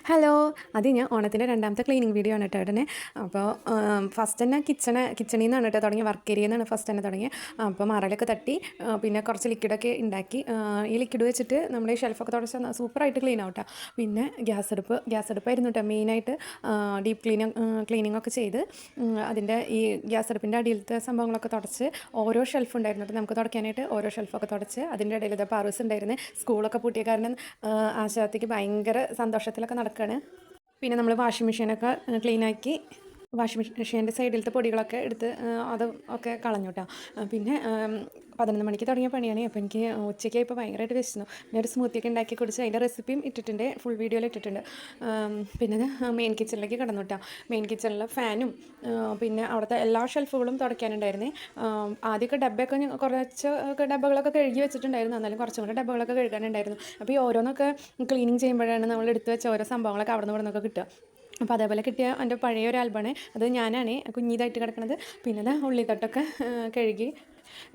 Hello. അത് ഞാൻ ഓണത്തിൻ്റെ രണ്ടാമത്തെ ക്ലീനിങ് വീഡിയോ ആണ് കേട്ടോ ഉടനെ. അപ്പോൾ ഫസ്റ്റ് തന്നെ കിച്ചണിൽ നിന്നാണ് കേട്ടോ തുടങ്ങി, വർക്ക് ഏരിയയിൽ നിന്നാണ് ഫസ്റ്റ് തന്നെ തുടങ്ങി. അപ്പോൾ മറലൊക്കെ തട്ടി പിന്നെ കുറച്ച് ലിക്വിഡൊക്കെ ഉണ്ടാക്കി. ഈ ലിക്വിഡ് വെച്ചിട്ട് നമ്മുടെ ഈ ഷെൽഫൊക്കെ തുടച്ച് സൂപ്പറായിട്ട് ക്ലീൻ ആവും കേട്ടോ. പിന്നെ ഗ്യാസ് അടുപ്പായിരുന്നു കേട്ടോ മെയിനായിട്ട് ഡീപ്പ് ക്ലീനിങ് ഒക്കെ ചെയ്ത് അതിൻ്റെ ഈ ഗ്യാസ് അടുപ്പിൻ്റെ അടിയിലത്തെ സംഭവങ്ങളൊക്കെ തുടച്ച് ഓരോ ഷെൽഫ് ഉണ്ടായിരുന്നു കേട്ടോ നമുക്ക് തുടയ്ക്കാനായിട്ട്. ഓരോ ഷെൽഫൊക്കെ തുടച്ച് അതിൻ്റെ ഇടയിൽ ഇത് പാറൂസ് ഉണ്ടായിരുന്നു. സ്കൂളൊക്കെ പൂട്ടിയ കാരണം ആശാത്തിക്ക് ഭയങ്കര സന്തോഷത്തിലൊക്കെ നടക്കുകയാണ്. പിന്നെ നമ്മൾ വാഷിംഗ് മെഷീനൊക്കെ ക്ലീനാക്കി വാഷിംഗ് മെഷീൻ്റെ സൈഡിലത്തെ പൊടികളൊക്കെ എടുത്ത് അത് ഒക്കെ കളഞ്ഞു കേട്ടോ. പിന്നെ 11 മണിക്ക് തുടങ്ങിയ പണിയാണ്. അപ്പോൾ എനിക്ക് ഉച്ചയ്ക്ക് ഇപ്പോൾ ഭയങ്കരമായിട്ട് വിശന്നു. ഞാൻ ഒരു സ്മൂത്തിയൊക്കെ ഉണ്ടാക്കി കുടിച്ച് അതിൻ്റെ റെസിപ്പിയും ഇട്ടിട്ടുണ്ട്, ഫുൾ വീഡിയോയിൽ ഇട്ടിട്ടുണ്ട്. പിന്നെ മെയിൻ കിച്ചണിലേക്ക് കടന്നു കേട്ടോ. മെയിൻ കിച്ചണിലെ ഫാനും പിന്നെ അവിടുത്തെ എല്ലാ ഷെൽഫുകളും തുടയ്ക്കാനുണ്ടായിരുന്നേ. ആദ്യമൊക്കെ ഡബ്ബയൊക്കെ കുറച്ച് ഡബ്ബകളൊക്കെ കഴുകി വെച്ചിട്ടുണ്ടായിരുന്നു, എന്നാലും കുറച്ചും കൂടെ ഡബ്ബകളൊക്കെ കഴുകാനുണ്ടായിരുന്നു. അപ്പോൾ ഈ ഓരോന്നൊക്കെ ക്ലീനിങ് ചെയ്യുമ്പോഴാണ് നമ്മൾ എടുത്ത് വെച്ച ഓരോ സംഭവങ്ങളൊക്കെ അവിടെ നിന്നൊക്കെ കിട്ടുക. അപ്പോൾ അതേപോലെ കിട്ടിയ എൻ്റെ പഴയ ഒരു ആൽബമാണ് അത്, ഞാനാണ് കുഞ്ഞിതായിട്ട് കിടക്കുന്നത്. പിന്നെ ഉള്ളിത്തൊട്ടൊക്കെ കഴുകി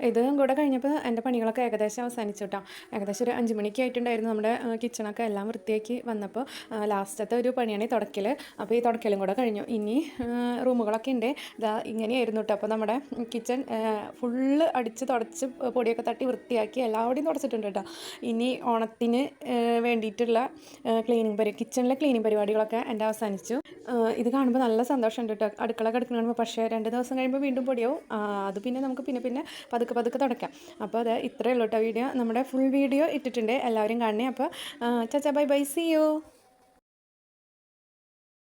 ഇതും കൂടെ കഴിഞ്ഞപ്പോൾ എൻ്റെ പണികളൊക്കെ ഏകദേശം അവസാനിച്ചു കേട്ടോ. ഏകദേശം ഒരു 5 മണിക്ക് ആയിട്ടുണ്ടായിരുന്നു. നമ്മുടെ കിച്ചണൊക്കെ എല്ലാം വൃത്തിയാക്കി വന്നപ്പോൾ ലാസ്റ്റത്തെ ഒരു പണിയാണ് ഈ തുടയ്ക്കൽ. അപ്പോൾ ഈ തുടയ്ക്കലും കൂടെ കഴിഞ്ഞു. ഇനി റൂമുകളൊക്കെ ഉണ്ട്. ഇതാ ഇങ്ങനെയായിരുന്നു കേട്ടോ. അപ്പോൾ നമ്മുടെ കിച്ചൺ ഫുള്ള് അടിച്ച് തുടച്ച് പൊടിയൊക്കെ തട്ടി വൃത്തിയാക്കി എല്ലാവരുടെയും തുടച്ചിട്ടുണ്ട് കേട്ടോ. ഇനി ഓണത്തിന് വേണ്ടിയിട്ടുള്ള കിച്ചണിലെ ക്ലീനിങ് പരിപാടികളൊക്കെ എൻ്റെ അവസാനിച്ചു. ഇത് കാണുമ്പോൾ നല്ല സന്തോഷമുണ്ട് കേട്ടോ. അടുക്കള കിടക്കുന്ന കാണുമ്പോൾ. പക്ഷേ 2 ദിവസം കഴിയുമ്പോൾ വീണ്ടും പൊടിയാവും. അത് പിന്നെ നമുക്ക് പിന്നെ പതുക്കെ തുടയ്ക്കാം. അപ്പോൾ അത് ഇത്രയേ ഉള്ളൂ കേട്ടോ വീഡിയോ. നമ്മുടെ ഫുൾ വീഡിയോ ഇട്ടിട്ടുണ്ട്, എല്ലാവരും കാണണേ. അപ്പോൾ ചാച്ചാ ബൈ ബൈ, സീ യു.